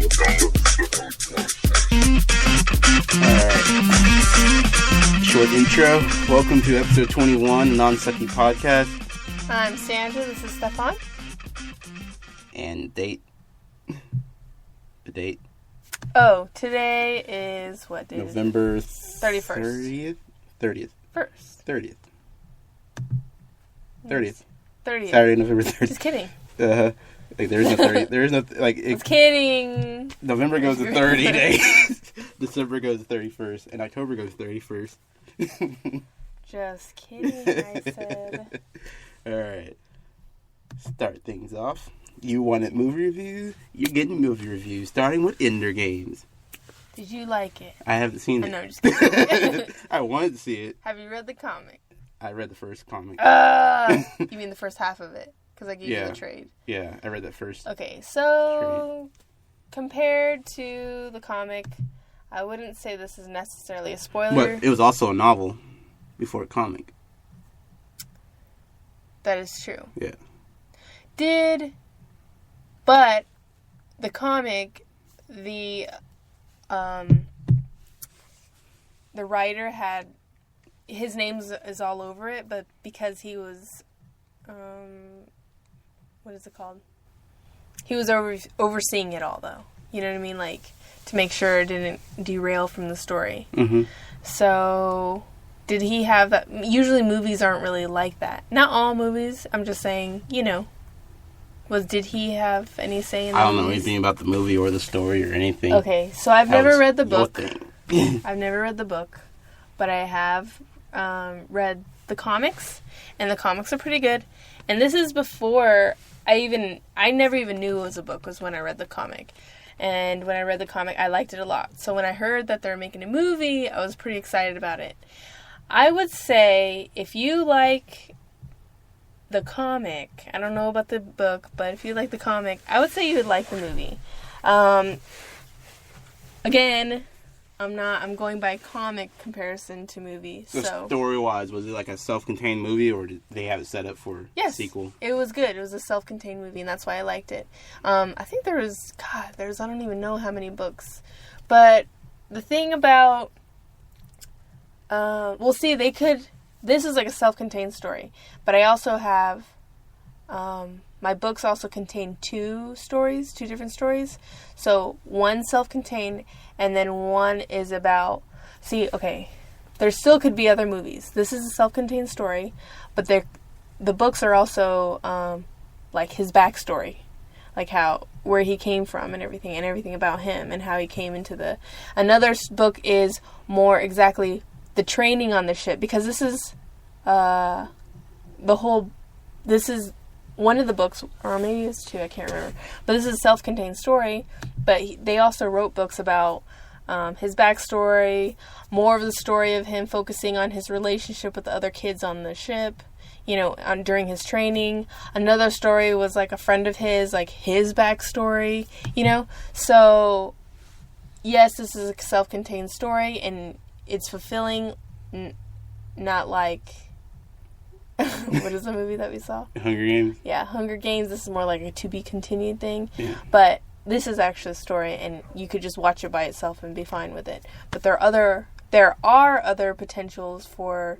Short intro. Welcome to episode 21, Non-Sucky Podcast. I'm Sandra. This is Stefan. And date. The date. Oh, today is what day? November 31st. 30th. 30th. 30th. Saturday, November 30th. Just kidding. Like there is no 30. There is no like. Just kidding. November goes to 30 days. December goes to 31st, and October goes to 31st. Just kidding. I said. All right. Start things off. You wanted movie reviews? You're getting movie reviews, starting with Ender Games. Did you like it? I haven't seen it. No, just kidding. I wanted to see it. Have you read the comic? I read the first comic. You mean the first half of it? Because I gave you the trade. Yeah, I read that first. Okay, so compared to the comic, I wouldn't say this is necessarily a spoiler. But it was also a novel before a comic. That is true. Yeah. But the comic, the writer had, his name is all over it, but because he was, what is it called? He was overseeing it all, though. You know what I mean? Like, to make sure it didn't derail from the story. Mm-hmm. So, did he have that? Usually movies aren't really like that. Not all movies. I'm just saying, you know. Did he have any say in the I don't movies? know anything about the movie or the story or anything. Okay, so I've never read the book. I've never read the book, but I have read the comics, and the comics are pretty good. And this is before I never even knew it was a book, was when I read the comic. And when I read the comic, I liked it a lot. So when I heard that they're making a movie, I was pretty excited about it. I would say if you like the comic, I don't know about the book, but if you like the comic, I would say you would like the movie. Again, I'm going by comic comparison to movie. So story-wise, was it like a self-contained movie, or did they have it set up for a sequel? It was good. It was a self-contained movie, and that's why I liked it. I think I don't even know how many books. But the thing about, this is like a self-contained story. But I also have, my books also contain two different stories. So one self-contained, and then one is about, there still could be other movies. This is a self-contained story, but the books are also, like his backstory. Like where he came from and everything about him and how he came into another book is more exactly the training on the ship, because this is, this is one of the books, or maybe it's two, I can't remember. But this is a self-contained story, but they also wrote books about his backstory, more of the story of him focusing on his relationship with the other kids on the ship, during his training. Another story was like a friend of his, like his backstory, So, yes, this is a self-contained story, and it's fulfilling, not like... what is the movie that we saw? Hunger Games? Yeah, Hunger Games. This is more like a to-be-continued thing. Yeah. But this is actually a story, and you could just watch it by itself and be fine with it. But there are other potentials for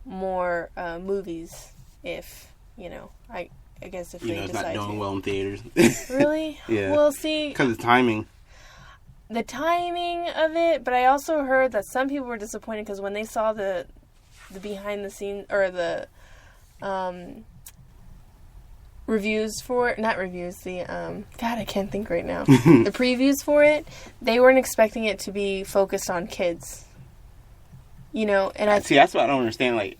more movies if, I guess if they decide to. It's not doing well in theaters. Really? Yeah. Well, see... Because of timing. The timing of it, but I also heard that some people were disappointed because when they saw the behind the scenes, or the reviews for it, not reviews, God, I can't think right now. The previews for it, they weren't expecting it to be focused on kids. And see, that's what I don't understand. Like,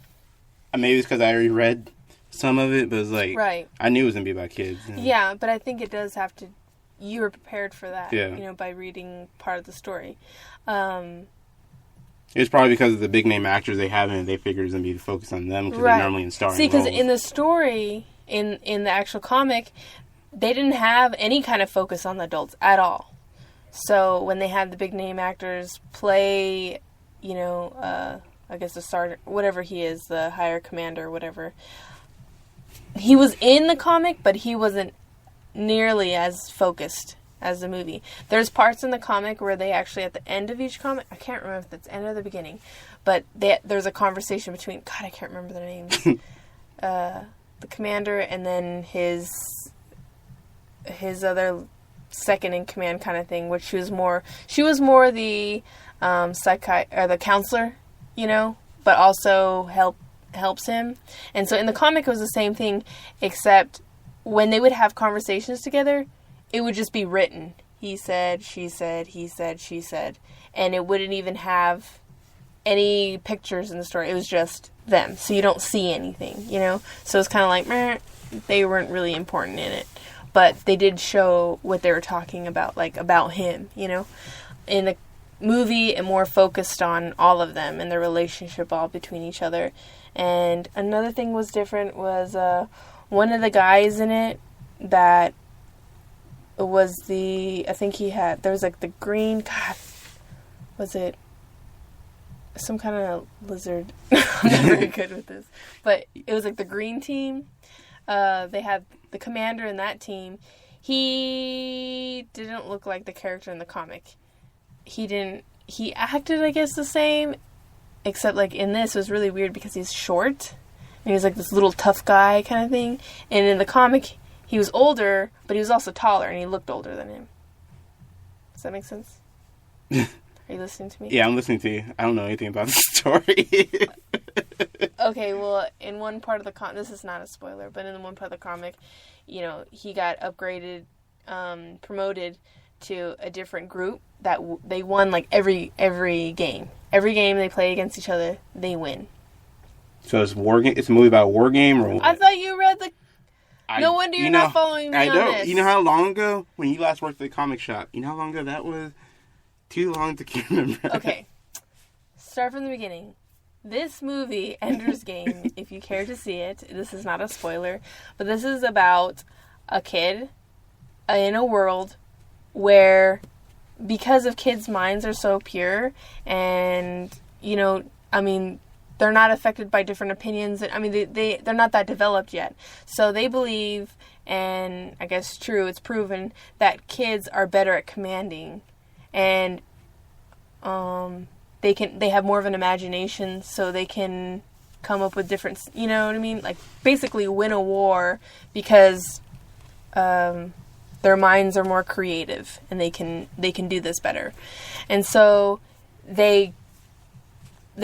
maybe it's because I already read some of it, but it's like, right. I knew it was going to be about kids. Yeah, but I think it does have to, you were prepared for that, yeah. By reading part of the story. It's probably because of the big name actors they have in it. They figured it was going to be focused on them because they're normally in starring roles. See, because in the story, in the actual comic, they didn't have any kind of focus on the adults at all. So when they had the big name actors play, I guess the sergeant, whatever he is, the higher commander, whatever, he was in the comic, but he wasn't nearly as focused as the movie. There's parts in the comic where they actually, at the end of each comic, I can't remember if that's end or the beginning, but there's a conversation between, God, I can't remember their names, the commander and then his other second in command kind of thing, which she was more the the counselor, but also helps him. And so in the comic it was the same thing, except when they would have conversations together, it would just be written. He said, she said, he said, she said. And it wouldn't even have any pictures in the story. It was just them. So you don't see anything, So it's kind of like, meh, they weren't really important in it. But they did show what they were talking about, like about him, In the movie, it more focused on all of them and their relationship all between each other. And another thing was different was one of the guys in it that was there was like the green, God, was it some kind of lizard? I'm not very good with this. But it was like the green team. They had the commander in that team. He didn't look like the character in the comic. He acted, I guess, the same, except like in this it was really weird because he's short. And he was like this little tough guy kind of thing. And in the comic, he was older, but he was also taller, and he looked older than him. Does that make sense? Are you listening to me? Yeah, I'm listening to you. I don't know anything about the story. Okay, well, in one part of the this is not a spoiler, but in one part of the comic, he got upgraded, promoted to a different group that they won like every game. Every game they play against each other, they win. So it's war game. It's a movie about a war game, or what? I thought you read the. No wonder you're not following me. I don't. On this. You know how long ago when you last worked at the comic shop? You know how long ago that was? Too long to keep remember. Okay, start from the beginning. This movie, Ender's Game, if you care to see it, this is not a spoiler, but this is about a kid in a world where, because of kids' minds are so pure, and they're not affected by different opinions. I mean, they're not that developed yet. So they believe, and I guess true, it's proven, that kids are better at commanding. And they have more of an imagination, so they can come up with different, you know what I mean? Like, basically win a war because their minds are more creative, and they can do this better. And so they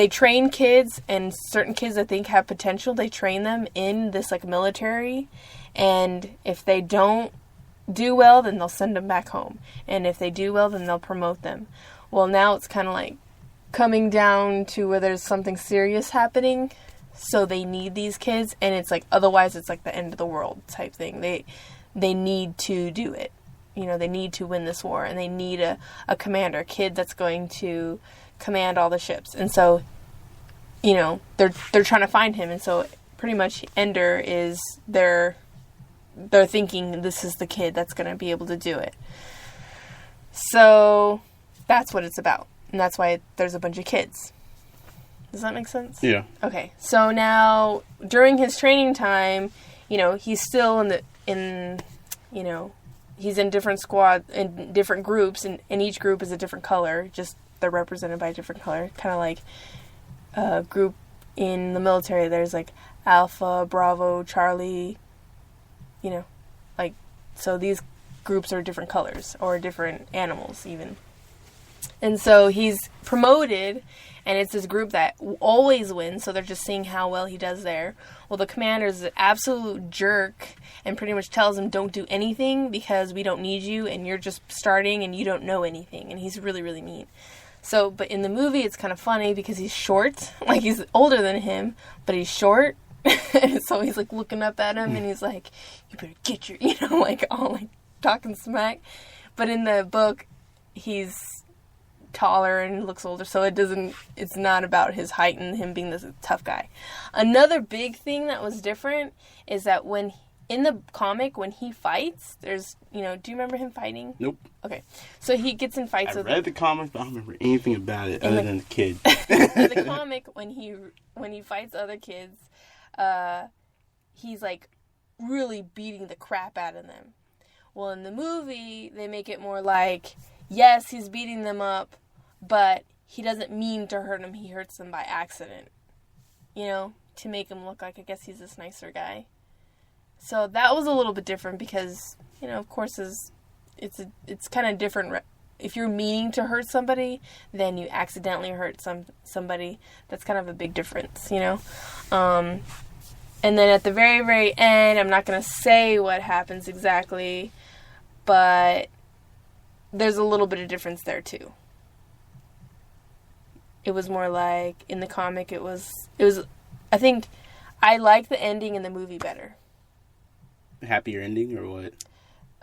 train kids, and certain kids that think have potential, they train them in this like military, and if they don't do well, then they'll send them back home, and if they do well, then they'll promote them. Well, now it's kind of like coming down to where there's something serious happening, so they need these kids, and it's like, otherwise it's like the end of the world type thing. They need to do it. They need to win this war, and they need a commander, a kid that's going to command all the ships. And so, they're trying to find him, and so pretty much Ender is they're thinking this is the kid that's going to be able to do it. So that's what it's about, and that's why there's a bunch of kids. Does that make sense? Yeah. Okay. So now during his training time, he's still he's in different squads, in different groups, and each group is a different color. Just they're represented by a different color. Kind of like a group in the military. There's like Alpha, Bravo, Charlie. So these groups are different colors or different animals even. And so he's promoted, and it's this group that always wins, so they're just seeing how well he does there. Well, the commander's an absolute jerk and pretty much tells him, don't do anything because we don't need you, and you're just starting and you don't know anything. And he's really, really mean. So, but in the movie, it's kind of funny because he's short. Like, he's older than him, but he's short. And so he's, like, looking up at him, and he's like, you better get your, like, all, like, talking smack. But in the book, he's taller and looks older, so it's not about his height and him being this tough guy. Another big thing that was different is that when in the comic, when he fights, there's, do you remember him fighting? Nope. Okay. So he gets in fights with... I read the comics, but I don't remember anything about it other than the kid. In the comic, when he fights other kids, he's, like, really beating the crap out of them. Well, in the movie, they make it more like, yes, he's beating them up, but he doesn't mean to hurt them. He hurts them by accident. You know, to make him look like, I guess he's this nicer guy. So that was a little bit different because, you know, of course, it's kind of different. If you're meaning to hurt somebody, then you accidentally hurt somebody. That's kind of a big difference, you know? And then at the very, very end, I'm not going to say what happens exactly, but there's a little bit of difference there, too. It was more like, in the comic, it was, I think, I like the ending in the movie better. Happier ending, or what?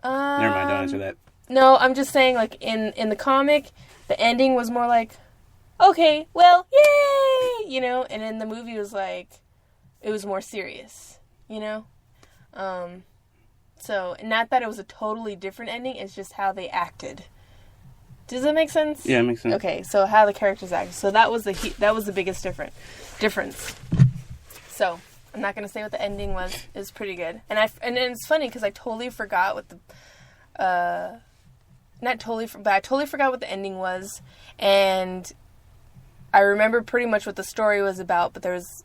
Never mind, don't answer that. No, I'm just saying, like, in the comic, the ending was more like, okay, well, yay! You know? And in the movie, it was like, it was more serious, you know? So, not that it was a totally different ending, it's just how they acted. Does that make sense? Yeah, it makes sense. Okay, so how the characters acted. So that was the biggest difference. So, I'm not going to say what the ending was. It was pretty good. And it's funny because I totally forgot what I totally forgot what the ending was. And I remember pretty much what the story was about, but there was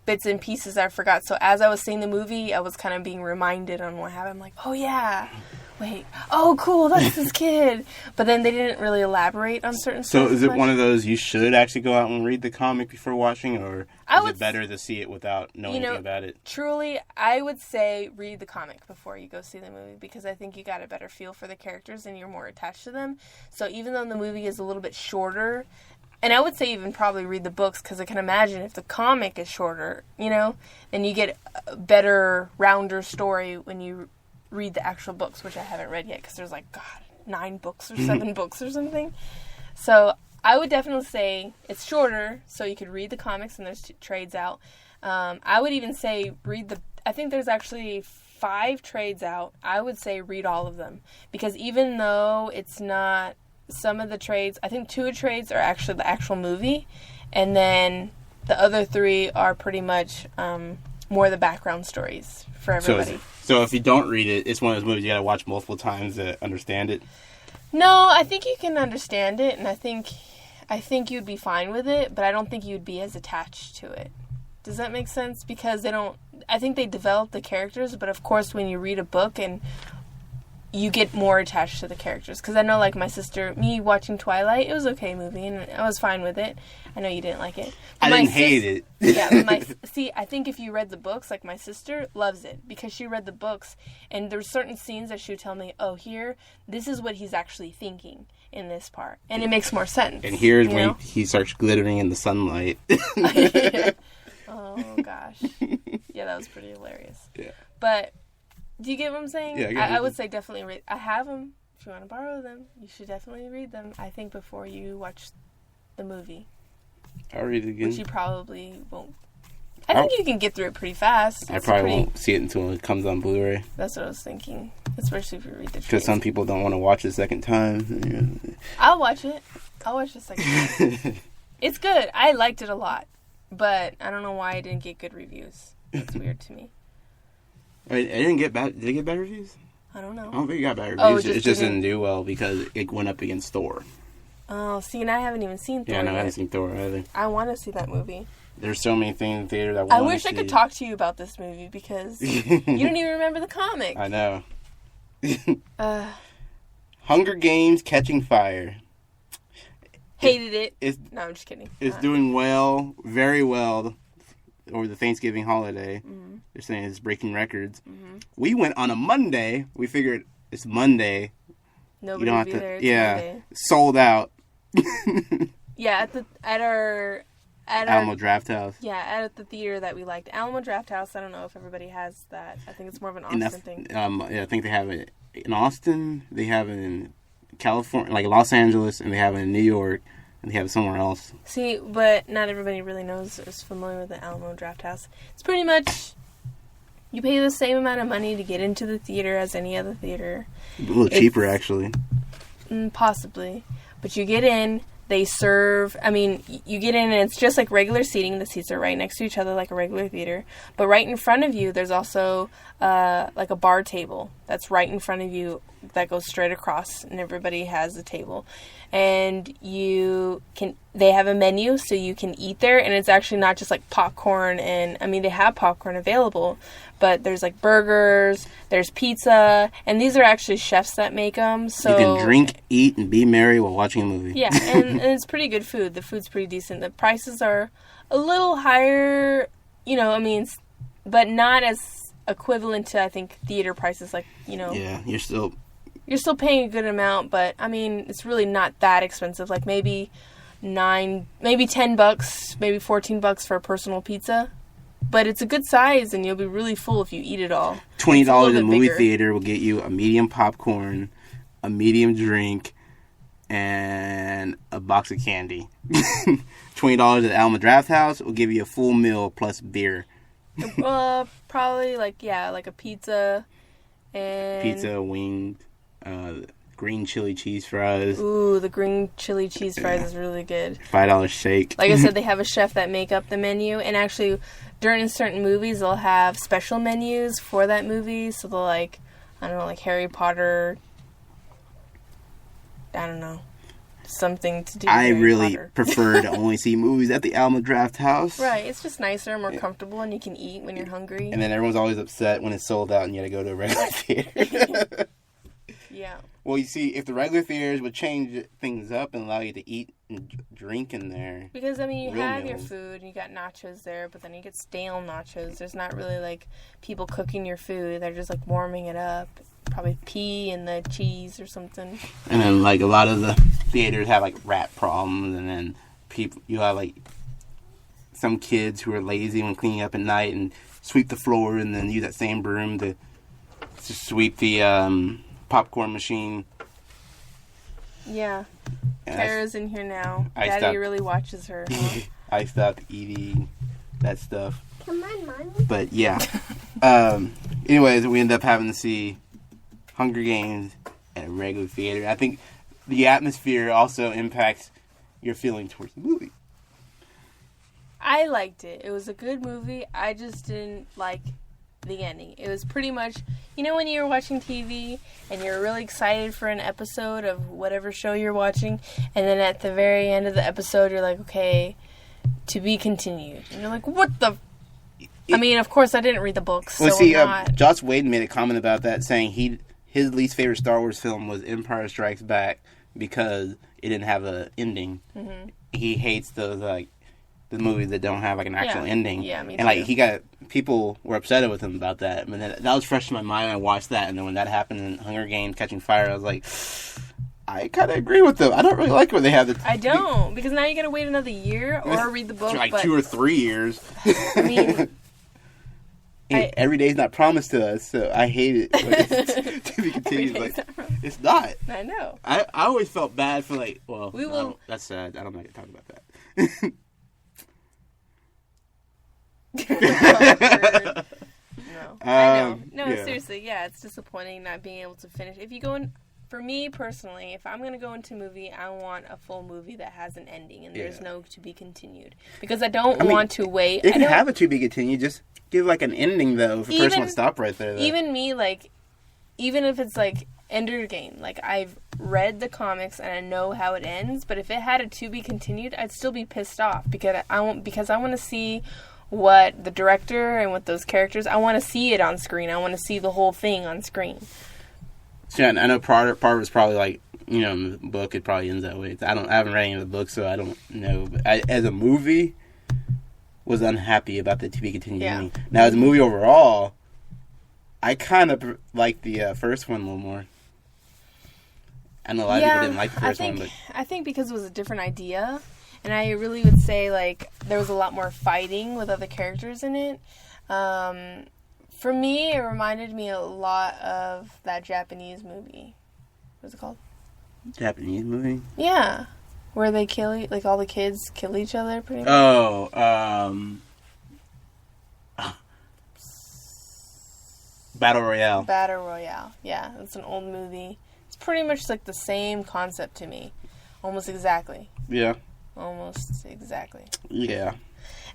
bits and pieces I forgot. So as I was seeing the movie, I was kind of being reminded on what happened. I'm like, oh yeah, wait, oh cool, that's this kid. But then they didn't really elaborate on certain stuff. So is it one of those you should actually go out and read the comic before watching, or is it better to see it without knowing anything about it? Truly, I would say read the comic before you go see the movie, because I think you got a better feel for the characters and you're more attached to them. So even though the movie is a little bit shorter, and I would say even probably read the books, because I can imagine if the comic is shorter, you know, then you get a better, rounder story when you read the actual books, which I haven't read yet, because there's like, God, 9 books or 7 books or something. So I would definitely say it's shorter, so you could read the comics, and there's trades out. I would even say I think there's actually 5 trades out. I would say read all of them, because even though it's not some of the trades, I think 2 trades are actually the actual movie, and then the other 3 are pretty much more the background stories for everybody. So if you don't read it, it's one of those movies you gotta watch multiple times to understand it? No, I think you can understand it, and I think you'd be fine with it, but I don't think you'd be as attached to it. Does that make sense? Because I think they develop the characters, but of course when you read a book and you get more attached to the characters. Because I know, like, my sister, me watching Twilight, it was an okay movie, and I was fine with it. I know you didn't like it. But I didn't hate it. Yeah, but I think if you read the books, like my sister loves it, because she read the books, and there's certain scenes that she would tell me, oh, this is what he's actually thinking in this part. And it makes more sense. And here's when he starts glittering in the sunlight. Oh, gosh. Yeah, that was pretty hilarious. Yeah. But do you get what I'm saying? Yeah, I would say definitely read. I have them. If you want to borrow them, you should definitely read them, I think, before you watch the movie. I'll read it again. Which you probably won't. I think you can get through it pretty fast. I probably won't see it until it comes on Blu-ray. That's what I was thinking. Especially if you read the trades. Because some people don't want to watch it a second time. I'll watch it. I'll watch it a second time. It's good. I liked it a lot. But I don't know why I didn't get good reviews. That's weird to me. It didn't get bad. Did it get bad reviews? I don't know. I don't think it got bad reviews. It just didn't do well because it went up against Thor. Oh, see, and I haven't even seen Thor yet. I haven't seen Thor either. I want to see that movie. There's so many things in the theater that I want to see. I wish I could talk to you about this movie because you don't even remember the comic. I know. Hunger Games Catching Fire. Hated it. No, I'm just kidding. It's doing well, very well, over the Thanksgiving holiday. Mm-hmm. They're saying it's breaking records. Mm-hmm. We went on a Monday. We figured it's Monday. Nobody will be there. It's Monday. Sold out. Yeah, at our Alamo Draft House. Yeah, at the theater that we liked. Alamo Draft House, I don't know if everybody has that. I think it's more of an Austin thing. I think they have it in Austin. They have it in California, like Los Angeles, and they have it in New York, and they have it somewhere else. See, but not everybody really knows or is familiar with the Alamo Draft House. It's pretty much, you pay the same amount of money to get into the theater as any other theater. A little cheaper, actually. Possibly. But you get in, they serve, you get in and it's just like regular seating. The seats are right next to each other like a regular theater. But right in front of you, there's also like a bar table that's right in front of you that goes straight across, and everybody has a table. And they have a menu, so you can eat there, and it's actually not just like popcorn, and I mean, they have popcorn available, but there's like burgers, there's pizza, and these are actually chefs that make them, so... You can drink, eat, and be merry while watching a movie. Yeah, and it's pretty good food. The food's pretty decent. The prices are a little higher, I mean, but not as equivalent to, I think, theater prices, like, Yeah, you're still paying a good amount, but I mean, it's really not that expensive. Like maybe $10, maybe $14 for a personal pizza. But it's a good size, and you'll be really full if you eat it all. $20 in the movie theater will get you a medium popcorn, a medium drink, and a box of candy. $20 at the Alma Draft House will give you a full meal plus beer. Probably like a pizza and wings, green chili cheese fries. Ooh, the green chili cheese fries is really good. $5 shake. Like I said, they have a chef that make up the menu, and actually during certain movies they'll have special menus for that movie. So they'll like Harry Potter. I don't know. Something to do with I Harry really Potter. prefer to only see movies at the Alma Draft House. Right, it's just nicer, more comfortable, and you can eat when you're hungry. And then everyone's always upset when it's sold out and you gotta go to a regular theater. Yeah. Well, you see, if the regular theaters would change things up and allow you to eat and drink in there. Because, I mean, you have your meals. food, and you got nachos there, but then you get stale nachos. There's not really, like, people cooking your food. They're just, like, warming it up. Probably pea in the cheese or something. And then, like, a lot of the theaters have, like, rat problems, and then you have, like, some kids who are lazy when cleaning up at night and sweep the floor and then use that same broom to sweep the popcorn machine. Yeah. And Tara's in here now. I Daddy stopped- really watches her. Huh? I stopped eating that stuff. Come on, Mom. But, yeah. Anyways, we ended up having to see Hunger Games at a regular theater. I think the atmosphere also impacts your feeling towards the movie. I liked it. It was a good movie. I just didn't like the ending. It was pretty much, when you're watching TV and you're really excited for an episode of whatever show you're watching, and then at the very end of the episode you're like, okay, to be continued. And you're like, what the... I mean, of course I didn't read the books, Well, so see, I'm not... Joss Whedon made a comment about that, saying his least favorite Star Wars film was Empire Strikes Back because it didn't have an ending. Mm-hmm. He hates those, like, the movies that don't have, like, an actual ending. Yeah, me too. And, like, people were upset with him about that. And that was fresh in my mind. I watched that, and then when that happened in Hunger Games Catching Fire, I was like, I kind of agree with them. I don't really like when they have I don't, because now you gotta wait another year or read the book. Like, 2 or 3 years. I mean... Every day's not promised to us, so I hate it when it's to be continued. Like, it's not. I know. I always felt bad for, like, well, We will... no, that's sad. I'm not going to talk about No. that. I know. No, yeah. seriously, yeah, it's disappointing not being able to finish. If you go in, for me personally, if I'm going to go into a movie, I want a full movie that has an ending and there's no to be continued. Because I don't want to wait. It can have a to be continued, just give, like, an ending, though, if a person would stop right there. Though. Even me, like, even if it's, like, Ender Game, like, I've read the comics and I know how it ends, but if it had a to be continued, I'd still be pissed off because I want to see what the director and what those characters, I want to see it on screen. I want to see the whole thing on screen. So, yeah, I know part of it was probably, like, in the book, it probably ends that way. I haven't read any of the books, so I don't know. But as a movie, was unhappy about the to be continued. Yeah. Now, as a movie overall, I kind of like the first one a little more. I know a lot of people didn't like the first one, but I think because it was a different idea, and I really would say, like, there was a lot more fighting with other characters in it. For me, it reminded me a lot of that Japanese movie. What's it called? Japanese movie? Yeah. Where they like, all the kids kill each other, pretty much. Oh, Battle Royale. Battle Royale. Yeah, it's an old movie. It's pretty much, like, the same concept to me. Almost exactly. Yeah. Almost exactly. Yeah.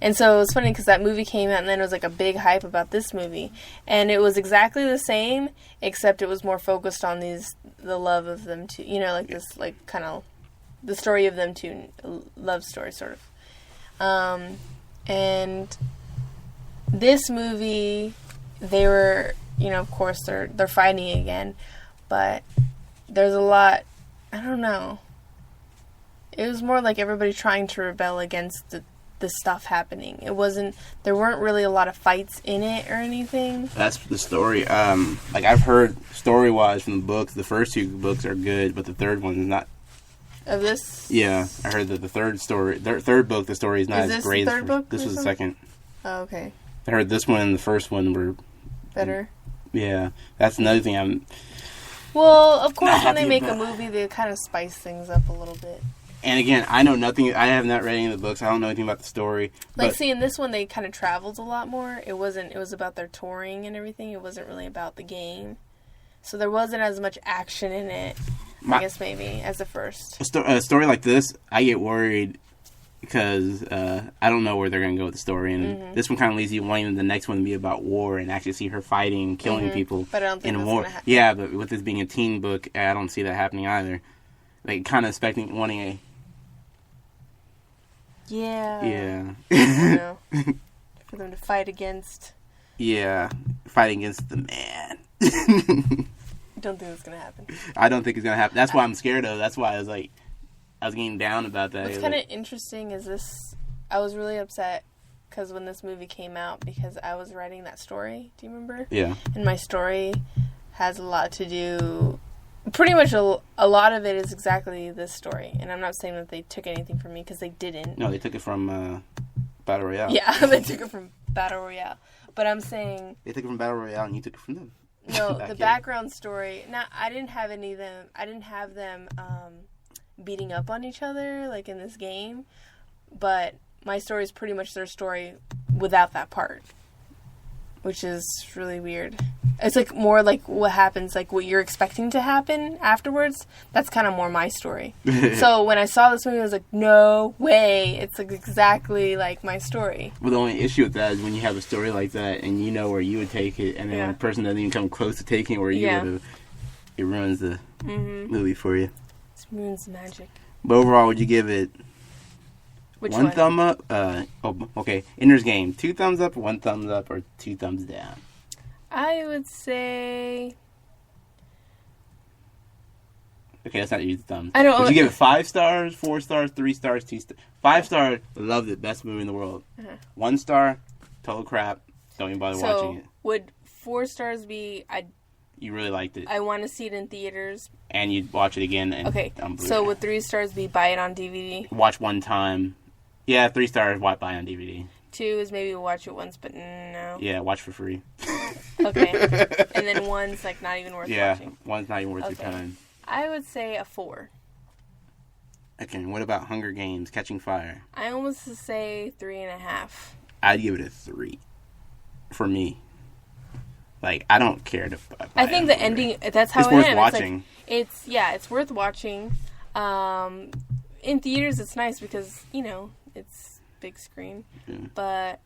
And so it was funny because that movie came out and then it was like a big hype about this movie. And it was exactly the same, except it was more focused on the love of them two. You know, like this, like, kind of the story of them two, love story, sort of. And this movie, they were, you know, of course, they're fighting again. But there's a lot, I don't know. It was more like everybody trying to rebel against the stuff happening. There weren't really a lot of fights in it or anything. That's the story. Like, I've heard story-wise from the books, the first two books are good, but the third one is not. Of this? Yeah, I heard that the third book, the story is not as great. Is this the third book? This was the second. Oh, okay. I heard this one and the first one were better. Yeah, that's another thing Well, of course, when they make a movie, they kind of spice things up a little bit. And again, I know nothing. I have not read any of the books. I don't know anything about the story. Like, see, in this one, they kind of traveled a lot more. It was about their touring and everything. It wasn't really about the game. So there wasn't as much action in it, I guess, maybe, as the first. A story like this, I get worried because I don't know where they're going to go with the story. And this one kind of leaves you wanting the next one to be about war and actually see her fighting, killing people but I don't think in that's war. Gonna happen. Yeah, but with this being a teen book, I don't see that happening either. Like, kind of wanting a... Yeah. You know, for them to fight against... Yeah, fighting against the man. I don't think that's going to happen. I don't think it's going to happen. That's why I'm scared of. That's why I was getting down about that. What's kind of interesting is this... I was really upset because when this movie came out, because I was writing that story. Do you remember? Yeah. And my story has a lot to do... Pretty much a lot of it is exactly this story. And I'm not saying that they took anything from me, because they didn't. No, they took it from Battle Royale. Yeah, they took it from Battle Royale. But I'm saying... They took it from Battle Royale, and you took it from them. No, the background story... I didn't have any of them... I didn't have them beating up on each other, like in this game. But my story is pretty much their story without that part. Which is really weird. It's like more like what happens, like what you're expecting to happen afterwards. That's kind of more my story. So when I saw this movie, I was like, no way. It's like exactly like my story. Well, the only issue with that is when you have a story like that and you know where you would take it, and then when a person doesn't even come close to taking it where you would have, it ruins the movie for you. It ruins the magic. But overall, would you give it Which one thumb up? Okay. Ender's Game. 2 thumbs up, 1 thumbs up, or 2 thumbs down? I would say... Okay, let's not use thumbs. I don't. Would you give it 5 stars, 4 stars, 3 stars, 2 stars? 5 stars, loved it, best movie in the world. 1 star, total crap, don't even bother watching it. Would 4 stars be... You really liked it. I want to see it in theaters. And you'd watch it again. And okay, so would 3 stars be buy it on DVD? Watch one time. Yeah, 3 stars, buy on DVD. 2 is maybe watch it once, but no. Yeah, watch for free. Okay. And then 1's like not even worth watching. Yeah, 1's not even worth your time. I would say a 4. Okay, what about Hunger Games, Catching Fire? I almost say 3.5. I'd give it a 3. For me. Like, I don't care to... I think the ending, that's how it's I worth am. watching. It's worth watching. In theaters, it's nice because, you know, it's big screen. Yeah. But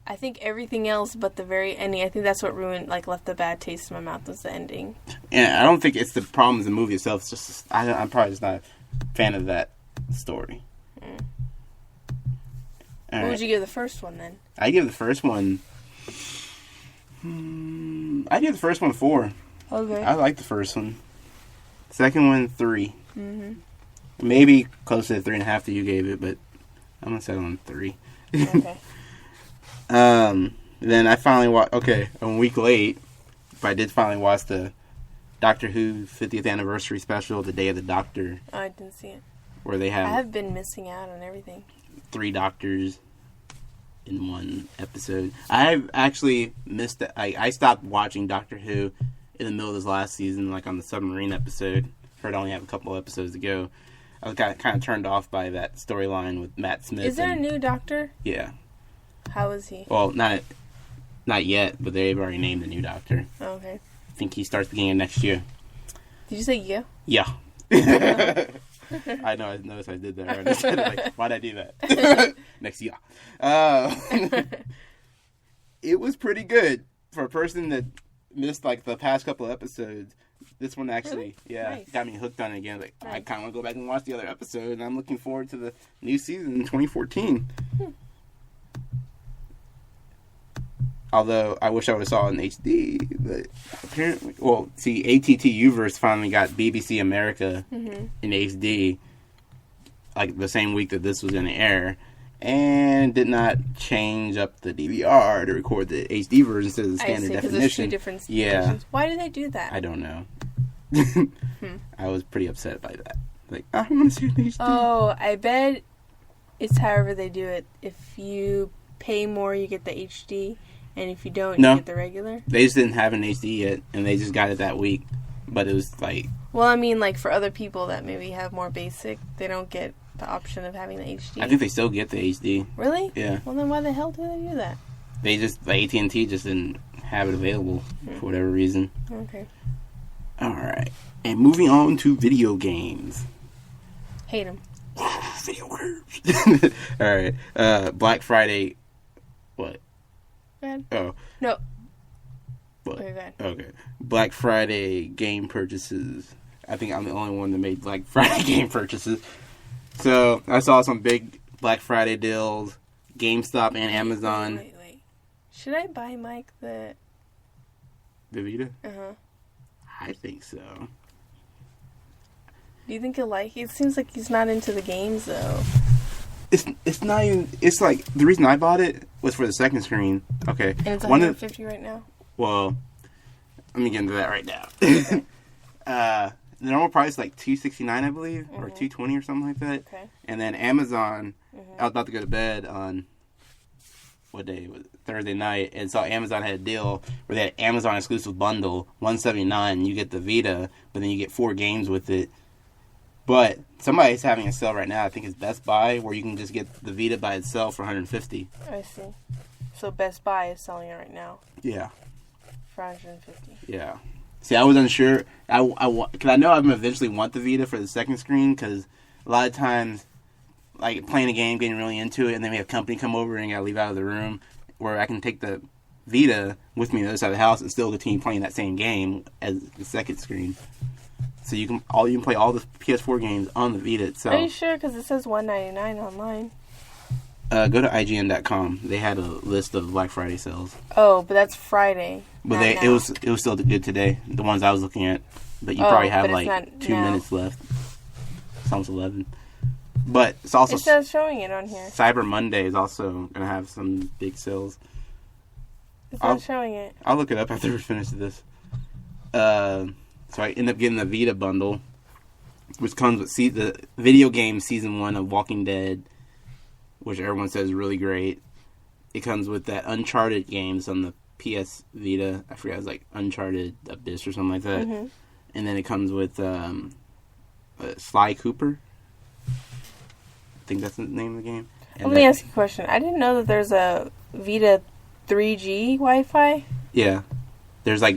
I think everything else but the very ending, I think that's what left the bad taste in my mouth, was the ending. Yeah, I don't think it's the problem with the movie itself. It's just, I'm probably just not a fan of that story. What would you give the first one, then? I give the first one... I give the first one 4. Okay. I like the first one. Second one, 3. Maybe close to the 3.5 that you gave it, but I'm gonna settle on 3. Okay. Then I finally watched. Okay, a week late, but I did finally watch the Doctor Who 50th anniversary special, The Day of the Doctor. Oh, I didn't see it. Where they have... I have been missing out on everything. 3 doctors in one episode. I've actually missed it. I stopped watching Doctor Who in the middle of this last season, like on the submarine episode. Heard I only have a couple episodes to go. I was kind of turned off by that storyline with Matt Smith. Is there a new Doctor? Yeah. How is he? Well, not yet, but they've already named the new Doctor. Oh, okay. I think he starts beginning of next year. Did you say yeah? Yeah. I know. I noticed I did that. Right? I said, like, why'd I do that? Next year. It was pretty good for a person that missed like the past couple of episodes. This one actually, Nice. got me hooked on it again. Like, Nice. I kind of want to go back and watch the other episode, and I'm looking forward to the new season in 2014. Although I wish I would have saw it in HD, but apparently, well, see, ATT Uverse finally got BBC America in HD, like the same week that this was going to air, and did not change up the DVR to record the HD version instead of the standard I see, 'cause definition. there's two different stations. Why did they do that? I don't know. I was pretty upset by that. Like, I want to see it in HD. Oh, I bet it's however they do it. If you pay more, you get the HD, and if you don't, No. you get the regular. They just didn't have an HD yet, and they just got it that week. But it was like, Well, I mean, like for other people that maybe have more basic, they don't get the option of having the HD. I think they still get the HD. Really? Yeah. Well, then why the hell do they do that? They just, like, AT&T just didn't have it available for whatever reason. Okay. Alright. And moving on to video games. Hate them. Video games. Alright. Black Friday. What? Go ahead. Oh. No. What? Okay, go ahead. Okay. Black Friday game purchases. I think I'm the only one that made Black Friday game purchases. So, I saw some big Black Friday deals. GameStop and Amazon. Wait. Should I buy Mike the... The Vita? Uh-huh. I think so. Do you think he'll like it? It seems like he's not into the games, though. It's not even... It's like... The reason I bought it was for the second screen. Okay. And it's $150 right now? Well, let me get into that right now. The normal price is like $269, I believe, or $220 or something like that. Okay. And then Amazon, I was about to go to bed on, what day was it? Thursday night, and saw Amazon had a deal where they had Amazon exclusive bundle, $179, you get the Vita, but then you get 4 games with it. But somebody's having a sale right now, I think it's Best Buy, where you can just get the Vita by itself for $150. I see. So Best Buy is selling it right now Yeah. for $150. Yeah. See, I was unsure. Because I know I'm going to eventually want the Vita for the second screen, because a lot of times, like, playing a game, getting really into it, and then we have company come over and I got to leave out of the room, where I can take the Vita with me to the other side of the house and still continue playing that same game as the second screen. So you can play all the PS4 games on the Vita itself. Are you sure? Because it says $199 online. Go to IGN.com. They had a list of Black Friday sales. Oh, but that's Friday. But not it now. was still good today. The ones I was looking at. But you probably have but it's like not 2 now. minutes left. It's almost 11. But it's also It's not showing it on here. Cyber Monday is also going to have some big sales. It's not showing it. I'll look it up after we finish this. So I end up getting the Vita bundle, which comes with the video game season 1 of Walking Dead, which everyone says is really great. It comes with that Uncharted games on the PS Vita. I forgot, it was like Uncharted Abyss or something like that. Mm-hmm. And then it comes with Sly Cooper. I think that's the name of the game. And Let me ask you a question. I didn't know that there's a Vita 3G Wi-Fi. Yeah. There's a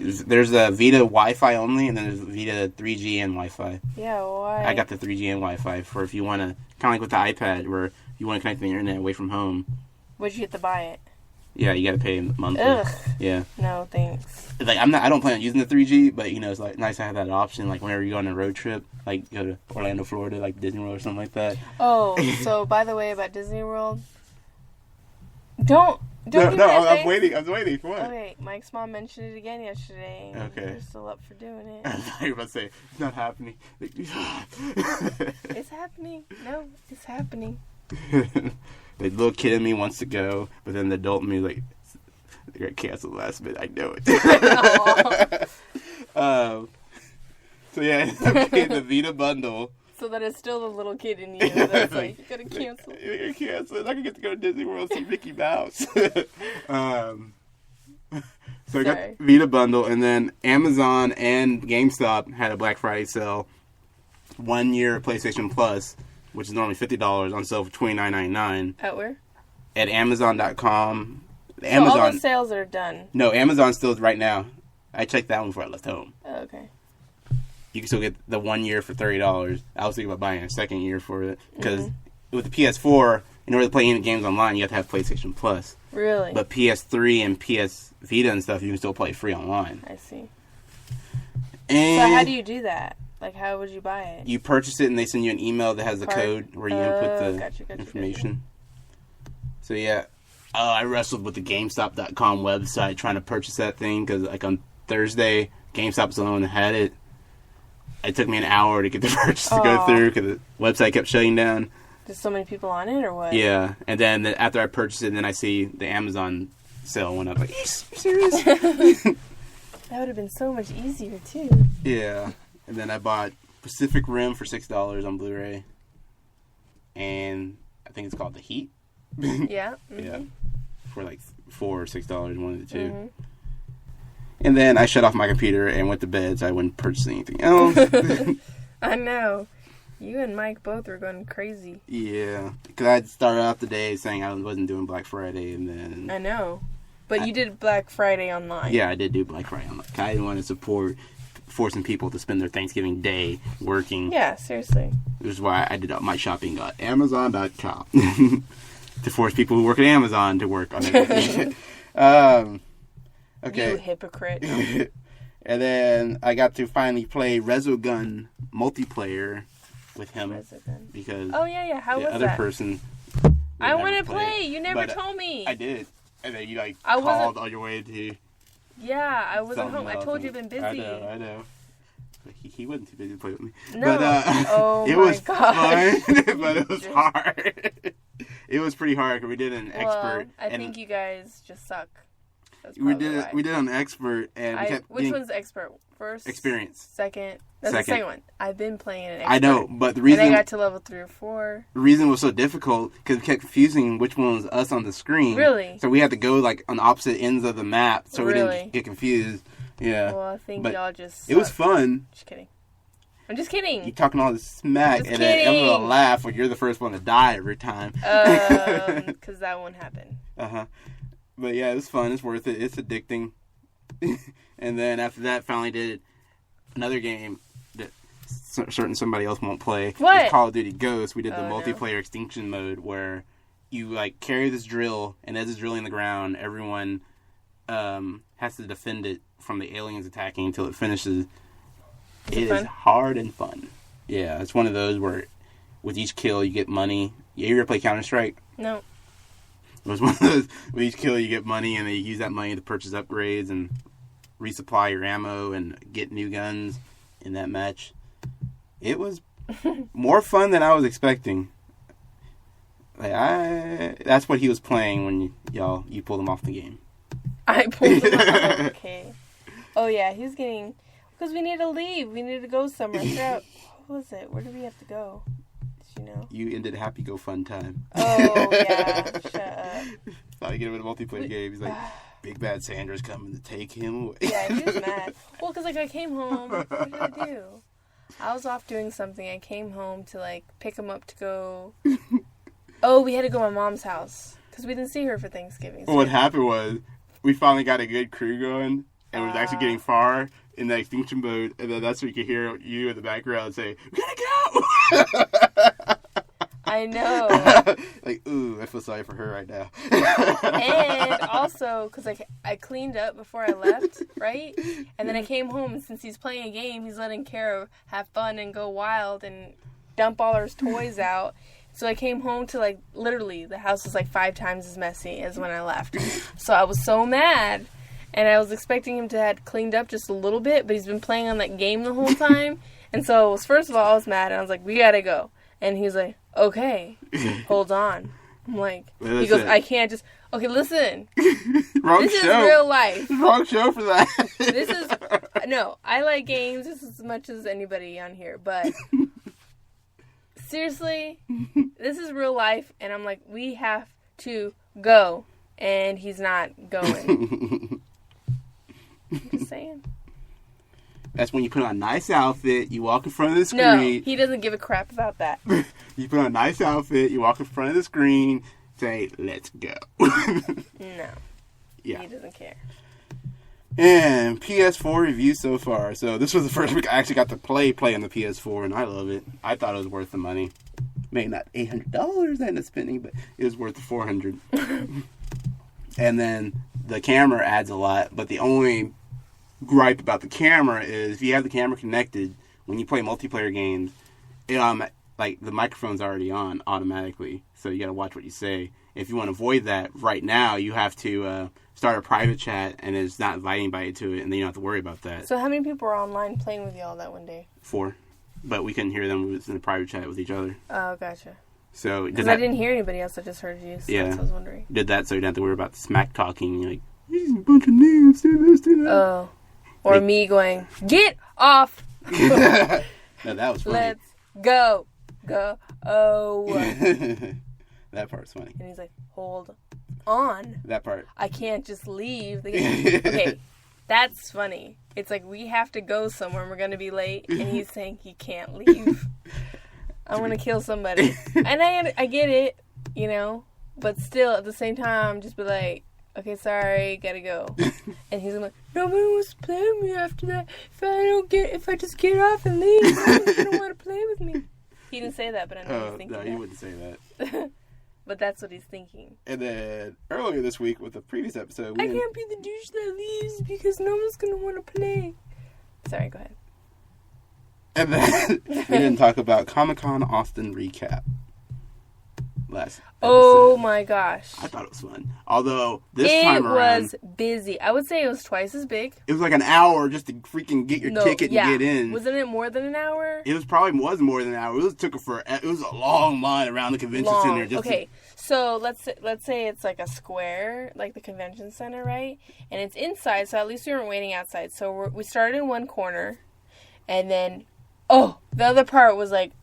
Vita Wi-Fi only, and then there's Vita 3G and Wi-Fi. Yeah, why? I got the 3G and Wi-Fi for if you want to, kind of like with the iPad, where you want to connect to the internet away from home. Would you have to buy it? Yeah, you got to pay monthly. Ugh. Yeah. No, thanks. Like I don't plan on using the 3G, but it's like nice to have that option. Like whenever you go on a road trip, like go to Orlando, Florida, like Disney World or something like that. Oh, so by the way, about Disney World, don't No, give me that I'm face. waiting. I'm waiting for what? Okay, Mike's mom mentioned it again yesterday. And Okay. You're still up for doing it. I thought you were about to say it's not happening. It's happening. No, it's happening. The little kid in me wants to go, but then the adult in me is like, they're gonna cancel last minute. I know it. So yeah, okay, the Vita bundle. So that it's still the little kid in you that's like, you gotta cancel. You're gonna cancel. I can get to go to Disney World and see Mickey Mouse. So I got Sorry. Vita bundle, and then Amazon and GameStop had a Black Friday sale. 1 year PlayStation Plus, which is normally $50, on sale for $29.99 At where? at Amazon.com. So all the sales are done. No, Amazon still right now. I checked that one before I left home. Oh, okay. you can still get the 1 year for $30. I was thinking about buying a second year for it because with the PS4, in order to play any games online, you have to have PlayStation Plus. Really? But PS3 and PS Vita and stuff, you can still play free online. I see. And so how do you do that? Like, how would you buy it? You purchase it, and they send you an email that has the code where you input the information. So, yeah. I wrestled with the GameStop.com website trying to purchase that thing because, like, on Thursday, GameStop's the only one that had it. It took me an hour to get the purchase to go through because the website kept shutting down. There's so many people on it, or what? Yeah. And then after I purchased it, then I see the Amazon sale went up. Like, are you serious? That would have been so much easier, too. Yeah. And then I bought Pacific Rim for $6 on Blu-ray. And I think it's called The Heat. Yeah. Mm-hmm. Yeah. For like $4 or $6, one of the two. Mm-hmm. And then I shut off my computer and went to bed so I wouldn't purchase anything else. I know. You and Mike both were going crazy. Yeah. Because I started out the day saying I wasn't doing Black Friday, and then... I know. But you did Black Friday online. Yeah, I did do Black Friday online. I didn't want to support forcing people to spend their Thanksgiving day working. Yeah, seriously. Which is why I did all my shopping on Amazon.com. To force people who work at Amazon to work on it. Okay. You hypocrite. And then I got to finally play Resogun multiplayer with him. Resogun. Because how was that? The other person... I want to play. You never told me. I did. And then you called on your way to... Yeah, I wasn't home. I told you you've been busy. I know. He wasn't too busy to play with me. No. But, it was fun, but it was hard. It was pretty hard because we did an expert. I think you guys just suck. We did an expert, and we kept which one's expert? First? Experience. Second? That's the second one. I've been playing an expert. I know, but the reason... And I got to level 3 or 4. The reason it was so difficult, because we kept confusing which one was us on the screen. Really? So we had to go, like, on opposite ends of the map, so we didn't get confused. Yeah. Well, I think y'all just suck. It was fun. Just kidding. I'm just kidding. You're talking all this smack, and then I'm going to laugh when you're the first one to die every time. Because that won't happen. Uh-huh. But yeah, it was fun. It's worth it. It's addicting. And then after that, finally did another game that certain somebody else won't play. What? It's COD Ghosts. We did the multiplayer extinction mode where you like carry this drill, and as it's drilling the ground, everyone has to defend it from the aliens attacking until it finishes. It is hard and fun. Yeah, it's one of those where with each kill you get money. You ever play Counter-Strike? No. It was one of those, with each kill you get money, and they use that money to purchase upgrades and resupply your ammo and get new guns in that match. It was more fun than I was expecting. That's what he was playing when you pulled him off the game. I pulled him off. Okay. Oh yeah, he's getting... Because we need to leave. We need to go somewhere. What was it? Where do we have to go? Did you know? You ended Happy Go Fun Time. Oh, yeah. Shut up. Thought you get him in a multiplayer game. He's like, Big Bad Sandra's coming to take him away. Yeah, he was mad. Well, because, I came home. What did I do? I was off doing something. I came home to, pick him up to go... Oh, we had to go to my mom's house. Because we didn't see her for Thanksgiving. So what happened was, we finally got a good crew going, and it was actually getting far in the extinction mode, and then that's when you could hear you in the background say, "We gotta go!" I know. Ooh, I feel sorry for her right now. And also, because I cleaned up before I left, right? And then I came home, and since he's playing a game, he's letting Kara have fun and go wild and dump all her toys out. So I came home to, literally, the house was 5 times as messy as when I left. So I was so mad. And I was expecting him to have cleaned up just a little bit, but he's been playing on that game the whole time. And so, first of all, I was mad, and I was like, we gotta go. And he was like, okay, hold on. I'm like, he goes, I can't just, okay, listen. Wrong this show. Is real life. Wrong show for that. No, I like games just as much as anybody on here, but seriously, this is real life, and I'm like, we have to go. And he's not going. I'm just saying. That's when you put on a nice outfit, you walk in front of the screen. No, he doesn't give a crap about that. You put on a nice outfit, you walk in front of the screen, say, let's go. No. Yeah. He doesn't care. And PS4 reviews so far. So this was the first week I actually got to play on the PS4, and I love it. I thought it was worth the money. Maybe not $800 I ended up spending, but it was worth the $400. And then the camera adds a lot, but the only gripe about the camera is if you have the camera connected, when you play multiplayer games, it, like the microphone's already on automatically, so you got to watch what you say. If you want to avoid that right now, you have to start a private chat, and it's not inviting anybody to it, and then you don't have to worry about that. So how many people were online playing with y'all that one day? 4. But we couldn't hear them. We was in a private chat with each other. Oh, gotcha. So because I didn't hear anybody else, I just heard you. So that's what I was wondering. Did that so you didn't have to worry about smack talking. You're like, these a bunch of names, do this, do that. Oh. Or me going, get off! No, that was funny. Let's go. Go. Oh. That part's funny. And he's like, hold on. That part. I can't just leave. Okay, that's funny. It's like we have to go somewhere and we're going to be late. And he's saying he can't leave. I want to kill somebody. And I get it, you know. But still, at the same time, just be like, okay, sorry, gotta go. And he's like, nobody wants to play with me after that. If I just get off and leave, nobody's going to want to play with me. He didn't say that, but I know he's thinking that. No, he wouldn't say that. But that's what he's thinking. And then earlier this week with the previous episode, I can't be the douche that leaves because no one's going to want to play. Sorry, go ahead. And then we didn't talk about Comic-Con Austin recap. Last episode. Oh my gosh. I thought it was fun. Although this time around, it was busy. I would say it was twice as big. It was like an hour just to freaking get your ticket and get in. Wasn't it more than an hour? It was probably more than an hour. It was a long line around the convention center. So let's say it's like a square, like the convention center, right? And it's inside, so at least we weren't waiting outside. So we started in one corner, and then the other part was like,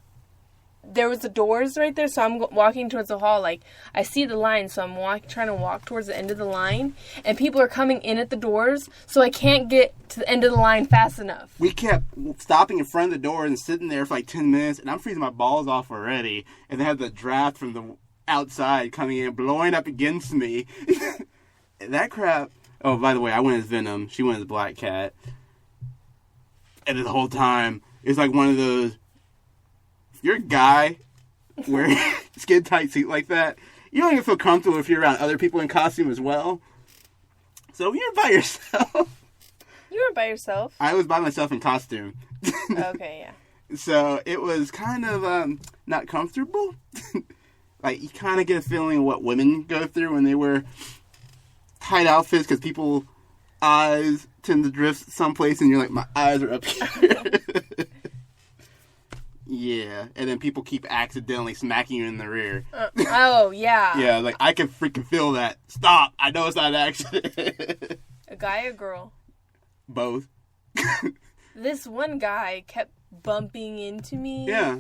there was the doors right there, so I'm walking towards the hall. Like, I see the line, so I'm trying to walk towards the end of the line. And people are coming in at the doors, so I can't get to the end of the line fast enough. We kept stopping in front of the door and sitting there for like 10 minutes, and I'm freezing my balls off already. And they had the draft from the outside coming in, blowing up against me. That crap. Oh, by the way, I went as Venom. She went as Black Cat. And the whole time, it's like one of those... You're a guy wearing skin tight suit like that. You don't even feel comfortable if you're around other people in costume as well. So if you're by yourself. You were by yourself? I was by myself in costume. Okay, yeah. So it was kind of not comfortable. Like you kind of get a feeling of what women go through when they wear tight outfits because people's eyes tend to drift someplace and you're like, my eyes are up here. Yeah, and then people keep accidentally smacking you in the rear. Oh, yeah. Yeah, like, I can freaking feel that. Stop! I know it's not an accident. A guy or girl? Both. This one guy kept bumping into me. Yeah.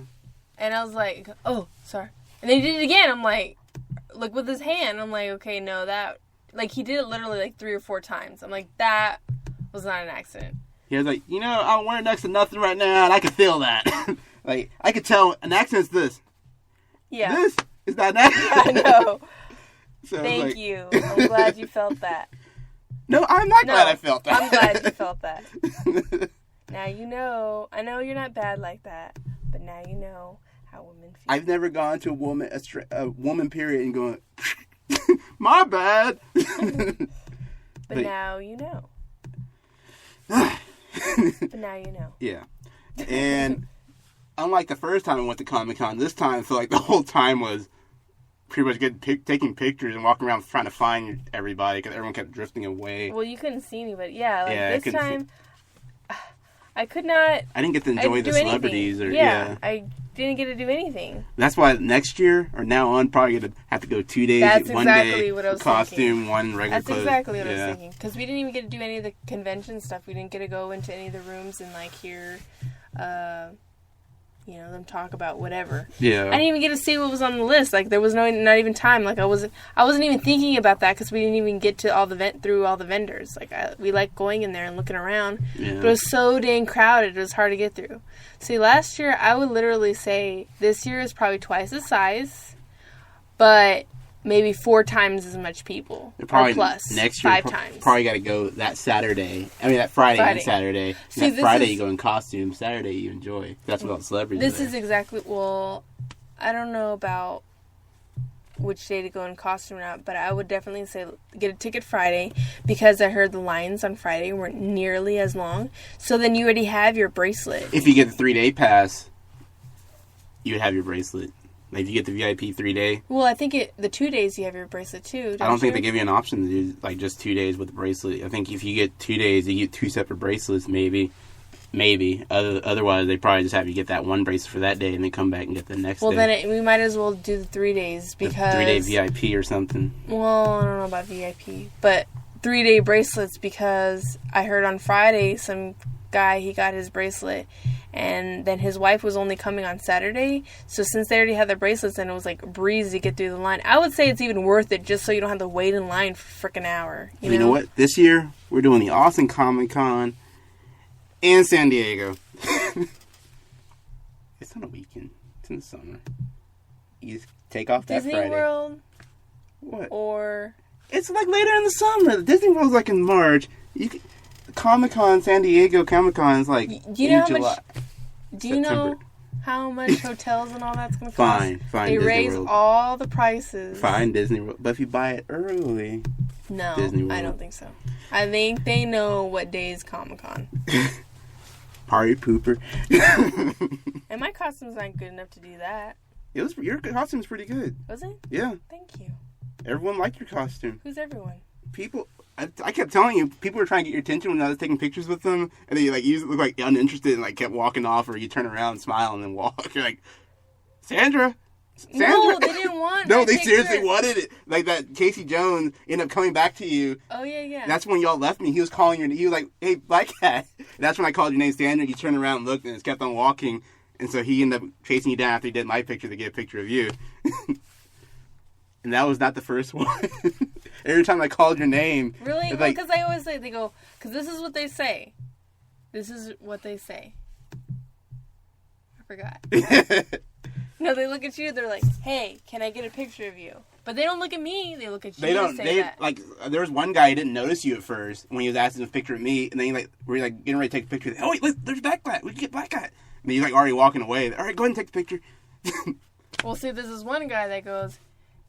And I was like, oh, sorry. And then he did it again. I'm like with his hand. I'm like, okay, no, that... Like, he did it literally, like, 3 or 4 times. I'm like, that was not an accident. He was like, I'm wearing next to nothing right now, and I can feel that. Like, I could tell an accident's this. Yeah. This is not an accident. I know. So Thank you. I'm glad you felt that. No, I'm not glad I felt that. I'm glad you felt that. Now you know. I know you're not bad like that, but now you know how women feel. I've never gone to a woman period and going, my bad. But now you know. But now you know. Yeah. And unlike the first time I went to Comic-Con, this time I feel like the whole time was pretty much taking pictures and walking around trying to find everybody because everyone kept drifting away. Well, you couldn't see anybody. Yeah, this time I could not. I didn't get to enjoy the celebrities. I didn't get to do anything. That's why next year or now on, probably going to have to go 2 days. That's one exactly day what I was costume, thinking. one regular That's clothes. exactly what I was thinking. Because we didn't even get to do any of the convention stuff. We didn't get to go into any of the rooms and like hear, them talk about whatever. Yeah. I didn't even get to see what was on the list. Like there was not even time. Like I wasn't even thinking about that because we didn't even get to through all the vendors. Like we like going in there and looking around. Yeah. But it was so dang crowded. It was hard to get through. See, last year I would literally say this year is probably twice the size, but maybe 4 times as much people. Probably or plus. Next year, 5 times. Probably got to go that Saturday. I mean, that Friday and Saturday. See, that Friday you go in costume. Saturday you enjoy. That's what all the celebrities This is exactly... Well, I don't know about which day to go in costume or not, but I would definitely say get a ticket Friday, because I heard the lines on Friday weren't nearly as long. So then you already have your bracelet. If you get the 3-day pass, you would have your bracelet. Like, if you get the VIP 3-day. Well, I think the 2 days you have your bracelet too. I don't think they give you an option to do like just 2 days with the bracelet. I think if you get 2 days, you get 2 separate bracelets, maybe. Otherwise, they probably just have you get that one bracelet for that day and then come back and get the next day. Well, then we might as well do the 3 days, because... 3-day VIP or something. Well, I don't know about VIP, but 3-day bracelets, because I heard on Friday some guy, he got his bracelet, and then his wife was only coming on Saturday, so since they already had their bracelets, and it was like a breeze to get through the line, I would say it's even worth it just so you don't have to wait in line for a freaking hour. You know what? This year, we're doing the Austin Comic Con in San Diego. It's on a weekend. It's in the summer. You just take off that Disney Friday. World? What? Or... It's like later in the summer. Disney World's like in March. Comic-Con, San Diego Comic-Con is like do you know July. Do you know how much hotels and all that's going to cost? Fine. They Disney raise World. all the prices. Fine, Disney World. But if you buy it early... No, Disney World. I don't think so. I think they know what day is Comic-Con. Party pooper. And my costume's not good enough to do that. Your costume's pretty good. Was it? Yeah. Thank you. Everyone liked your costume. Who's everyone? People... I kept telling you, people were trying to get your attention when I was taking pictures with them, and they like look like uninterested and like kept walking off, or you turn around and smile and then walk. You're like, Sandra. No, they didn't want. No, they seriously wanted it. Like that Casey Jones ended up coming back to you. Oh yeah. And that's when y'all left me. He was calling your. He was like, "Hey, Black Cat." And that's when I called your name, Sandra. You turned around and looked, and it kept on walking. And so he ended up chasing you down after he did my picture to get a picture of you. And that was not the first one. Every time I called your name. Really? Well, because I always say, they go, because this is what they say. This is what they say. I forgot. No, they look at you, they're like, hey, can I get a picture of you? But they don't look at me, they look at you. They don't, and say that. like, there was one guy who didn't notice you at first when he was asking a picture of me, and then we're like getting ready to take a picture. Oh, wait, look, there's Black Cat. We can get Black Cat. And he's like already walking away. All right, go ahead and take the picture. Well, see, there's this one guy that goes,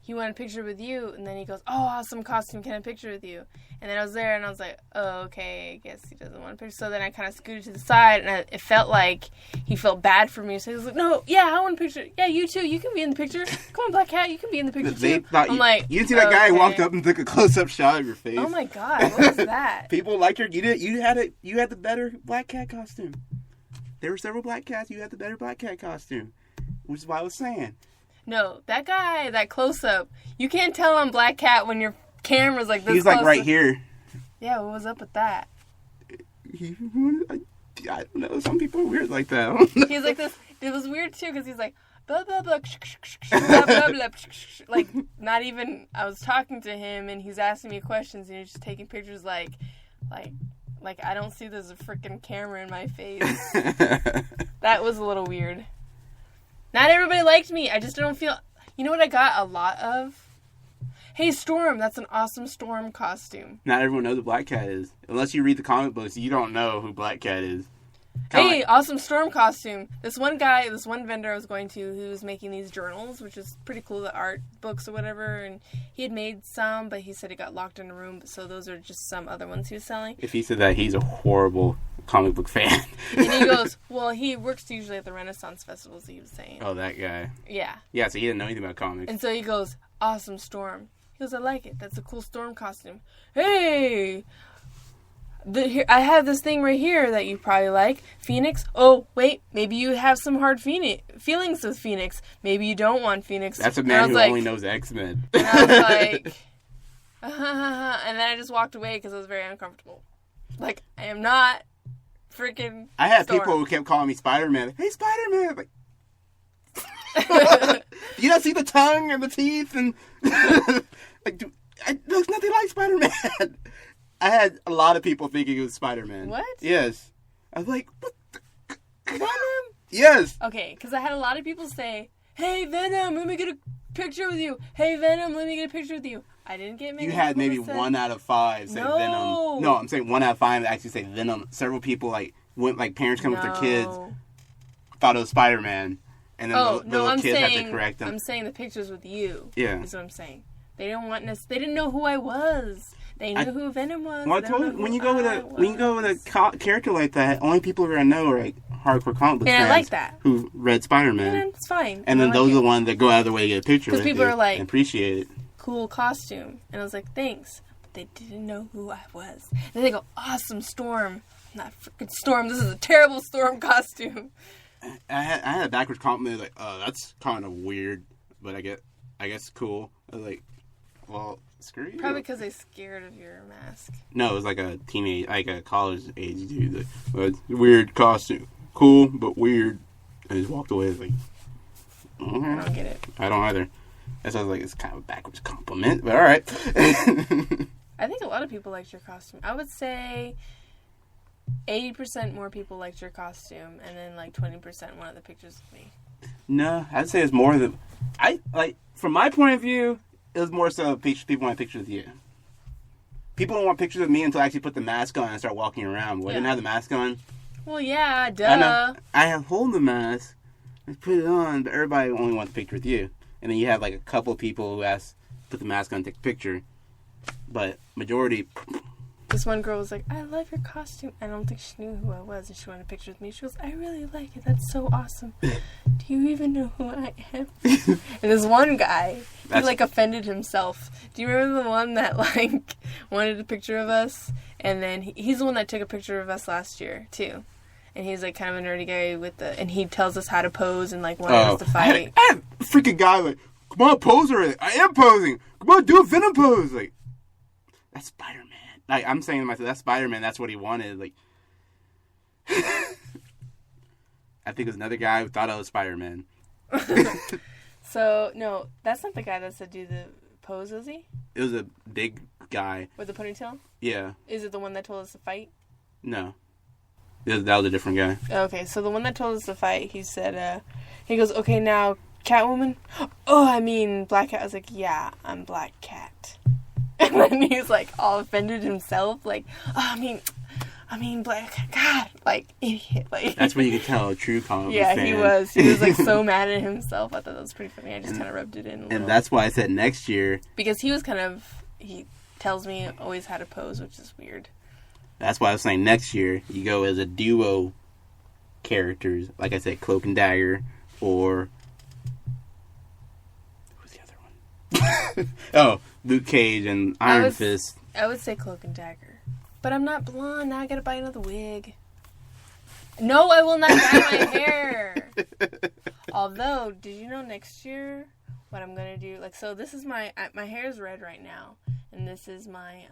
he wanted a picture with you, and then he goes, oh, awesome costume, can I have a picture with you? And then I was there, and I was like, oh, okay, I guess he doesn't want a picture. So then I kind of scooted to the side, and it felt like he felt bad for me. So he was like, no, yeah, I want a picture. Yeah, you too, you can be in the picture. Come on, Black Cat, you can be in the picture too. I'm like, you didn't see that guy who walked up and took a close-up shot of your face. Oh my God, what was that? People liked your, you had the better Black Cat costume. There were several Black Cats, you had the better Black Cat costume. Which is what I was saying. No, that guy, that close-up, you can't tell on Black Cat when your camera's like this. He's like right here. Yeah, what was up with that? I don't know. Some people are weird like that. He's like this. It was weird too because he's like blah blah blah, blah blah blah, like not even. I was talking to him and he's asking me questions and he's just taking pictures like I don't see there's a freaking camera in my face. That was a little weird. Not everybody liked me. I just don't feel... You know what I got a lot of? Hey, Storm. That's an awesome Storm costume. Not everyone knows who Black Cat is. Unless you read the comic books, you don't know who Black Cat is. Hey, awesome Storm costume. This one vendor I was going to, who was making these journals, which is pretty cool, the art books or whatever, and he had made some, but he said he got locked in a room, so those are just some other ones he was selling. If he said that, he's a horrible comic book fan. And he goes, well, he works usually at the Renaissance festivals, he was saying. Oh, that guy. Yeah. Yeah, so he didn't know anything about comics. And so he goes, awesome Storm. He goes, I like it. That's a cool Storm costume. Hey! I have this thing right here that you probably like. Phoenix. Oh, wait. Maybe you have some hard feelings with Phoenix. Maybe you don't want Phoenix. That's a man who only knows X-Men. And I was like... and then I just walked away because I was very uncomfortable. Like, I am not freaking I had Storm. people who kept calling me Spider-Man. Hey, Spider-Man! Like, you don't see the tongue and the teeth and... looks nothing like Spider-Man. I had a lot of people thinking it was Spider-Man. What? Yes. I was like, what the... Venom? Yes. Okay, because I had a lot of people say, hey, Venom, let me get a picture with you. Hey, Venom, let me get a picture with you. I didn't get many. You had maybe people that 1 out of 5 say No. Venom. No, I'm saying 1 out of 5 that actually say Venom. Several people like went like parents come with their kids, thought it was Spider-Man, and then the little kids had to correct them. I'm saying the pictures with you. Yeah, is what I'm saying. They didn't want us. They didn't know who I was. They knew who Venom was. Well, I told you when you go with a character like that, only people who are gonna know are like hardcore comic book fans. I like that. Who read Spider-Man. And it's fine. And then those are the ones that go out of their way to get a picture. Because people are like, and appreciate it. Cool costume, and I was like, thanks. But they didn't know who I was. And they go, awesome Storm. Not freaking Storm. This is a terrible Storm costume. I had a backwards compliment like, that's kind of weird, but I guess cool. I was like, well, screw you. Probably because they're scared of your mask. No, it was like a teenage, like a college age dude. Weird costume, cool but weird. I just walked away. Like, I don't get it. I don't either. That's why I was like, it's kind of a backwards compliment, but all right. I think a lot of people liked your costume. I would say 80% more people liked your costume, and then like 20% wanted the pictures of me. No, I'd say it's more than from my point of view, it was more so people want pictures of you. People don't want pictures of me until I actually put the mask on and start walking around. Well, I didn't have the mask on. Well, yeah, duh. I know. I have hold the mask. I put it on, but everybody only wants a picture with you. And then you have like a couple of people who ask put the mask on and take a picture. But majority. This one girl was like, I love your costume. I don't think she knew who I was, and she wanted a picture with me. She goes, I really like it. That's so awesome. Do you even know who I am? And this one guy, he like offended himself. Do you remember the one that like wanted a picture of us? And then he's the one that took a picture of us last year too. And he's like kind of a nerdy guy and he tells us how to pose and like wanted us to fight. I had a freaking guy like, come on, pose already. I am posing. Come on, do a Venom pose. Like, that's Spider-Man. Like, I'm saying to myself, that's Spider-Man. That's what he wanted. Like, I think it was another guy who thought I was Spider-Man. So, no, that's not the guy that said do the pose, is he? It was a big guy. With the ponytail? Yeah. Is it the one that told us to fight? No. That was a different guy. Okay, so the one that told us to fight, he said, he goes, okay, now, Catwoman? Oh, I mean, Black Cat. I was like, yeah, I'm Black Cat. And then he's like all offended himself, like, oh, I mean, Black Cat, God, like, idiot. Like, that's when you could tell a true comic yeah, fan. he was like so mad at himself. I thought that was pretty funny. I just kind of rubbed it in a little. And that's why I said next year. Because he tells me always how to pose, which is weird. That's why I was saying next year you go as a duo characters, like I said, Cloak and Dagger, or who's the other one? Oh, Luke Cage and Iron Fist. I would say Cloak and Dagger, but I'm not blonde. Now I gotta buy another wig. No, I will not dye my hair. Although, did you know next year what I'm gonna do? Like, so this is my hair is red right now, and this is my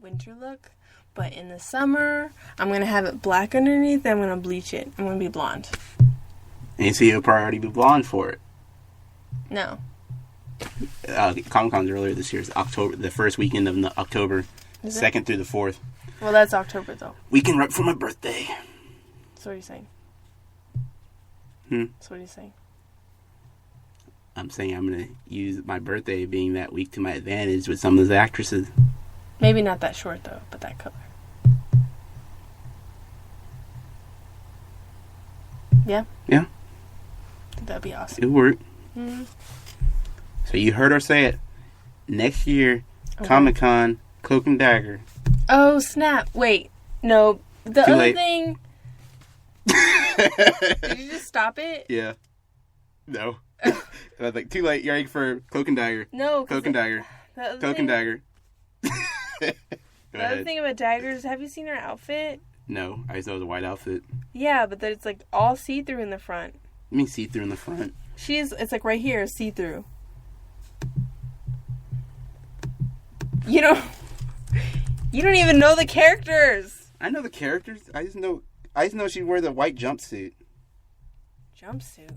winter look. But in the summer, I'm going to have it black underneath, and I'm going to bleach it. I'm going to be blonde. And you see you'll probably already be blonde for it. No. Comic-Con's earlier this year. It's October, the first weekend of October. 2nd through the 4th. Well, that's October, though. Weekend right before my birthday. So what are you saying? So what are you saying? I'm saying I'm going to use my birthday being that week to my advantage with some of those actresses. Maybe not that short, though, but that color. Yeah? Yeah. I think that'd be awesome. It would work. Mm-hmm. So you heard her say it. Next year, Comic-Con, Cloak and Dagger. Oh, snap. Wait. No. The Too other late. thing... Did you just stop it? Yeah. No. I was like, too late. You're ready for Cloak and Dagger. No. Cloak and Dagger. Cloak and Dagger. The other thing about daggers, have you seen her outfit? No, I just know it was a white outfit. Yeah, but that it's like all see-through in the front. You mean see-through in the front? It's like right here, see-through. You don't even know the characters. I know the characters. I just know she wore the white jumpsuit. Jumpsuit?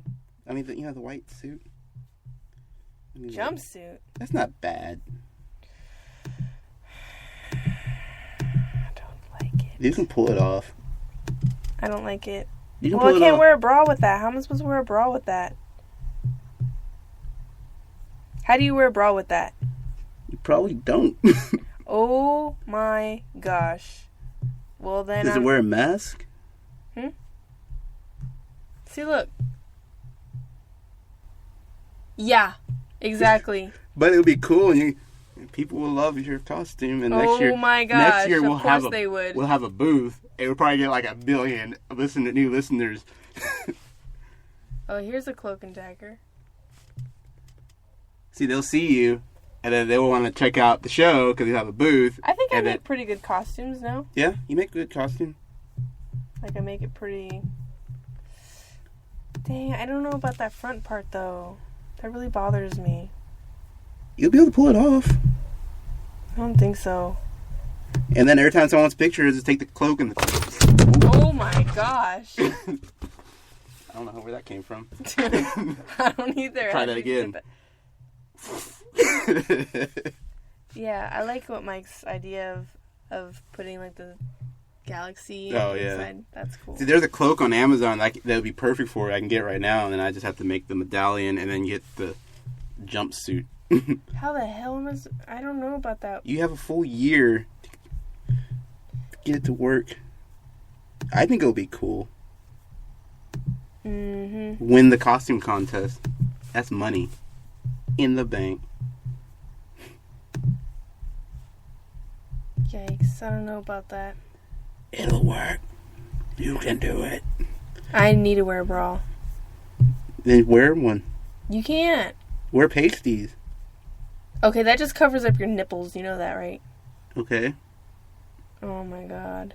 I mean, the white suit. Jumpsuit? That's not bad. You can pull it off. I don't like it. You can I can't wear a bra with that. How am I supposed to wear a bra with that? How do you wear a bra with that? You probably don't. Oh my gosh. Well then. Does it wear a mask? See, look. Yeah, exactly. But it would be cool, and people will love your costume. And next year, my gosh! Next year of course they would. We'll have a booth. It would probably get like 1 billion new listeners. Oh, here's a cloak and dagger. See, they'll see you, and then they will want to check out the show because you have a booth. I think I make pretty good costumes now. Yeah, you make good costumes. Like I make it pretty. Dang, I don't know about that front part though. That really bothers me. You'll be able to pull it off. I don't think so. And then every time someone wants pictures, just take the cloak and the... Oh my gosh. I don't know where that came from. I don't either. Try that again. Yeah, I like what Mike's idea of putting like the galaxy inside. That's cool. See, there's a cloak on Amazon that would be perfect for it. I can get it right now, and then I just have to make the medallion and then get the jumpsuit. How the hell I don't know about that. You have a full year to get it to work. I think it'll be cool. Mm-hmm. Win the costume contest. That's money in the bank. Yikes, I don't know about that. It'll work. You can do it. I need to wear a bra. Then wear one. You can't. Wear pasties. Okay, that just covers up your nipples. You know that, right? Okay. Oh my god.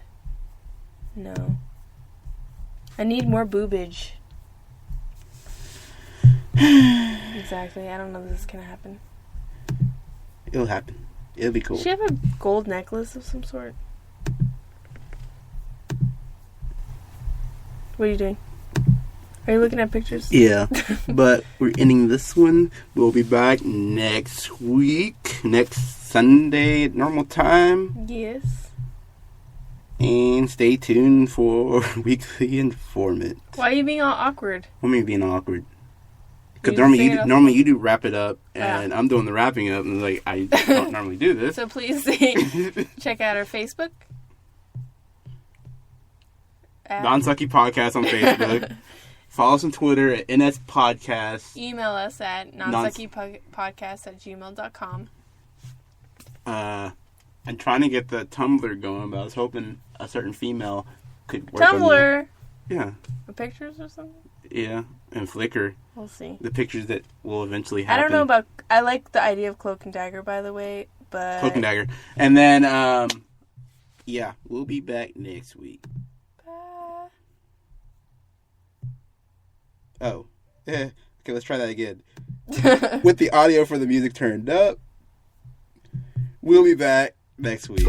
No. I need more boobage. Exactly. I don't know if this is gonna happen. It'll happen. It'll be cool. Does she have a gold necklace of some sort? What are you doing? Are you looking at pictures? Yeah. But we're ending this one. We'll be back next week. Next Sunday at normal time. Yes. And stay tuned for Weekly Informant. Why are you being all awkward? What mean being awkward? Because normally you do wrap it up, and I'm doing the wrapping up, and like I don't normally do this. So please check out our Facebook. Non-Sucky Podcast on Facebook. Follow us on Twitter at NS Podcast. Email us at nonsuckypodcast@gmail.com. I'm trying to get the Tumblr going, but I was hoping a certain female could work Tumblr? on yeah. The pictures or something? Yeah, and Flickr. We'll see. The pictures that will eventually happen. I don't know about... I like the idea of Cloak and Dagger, by the way, but... Cloak and Dagger. And then, yeah, we'll be back next week. Bye. Oh. Okay, let's try that again. With the audio for the music turned up. We'll be back next week.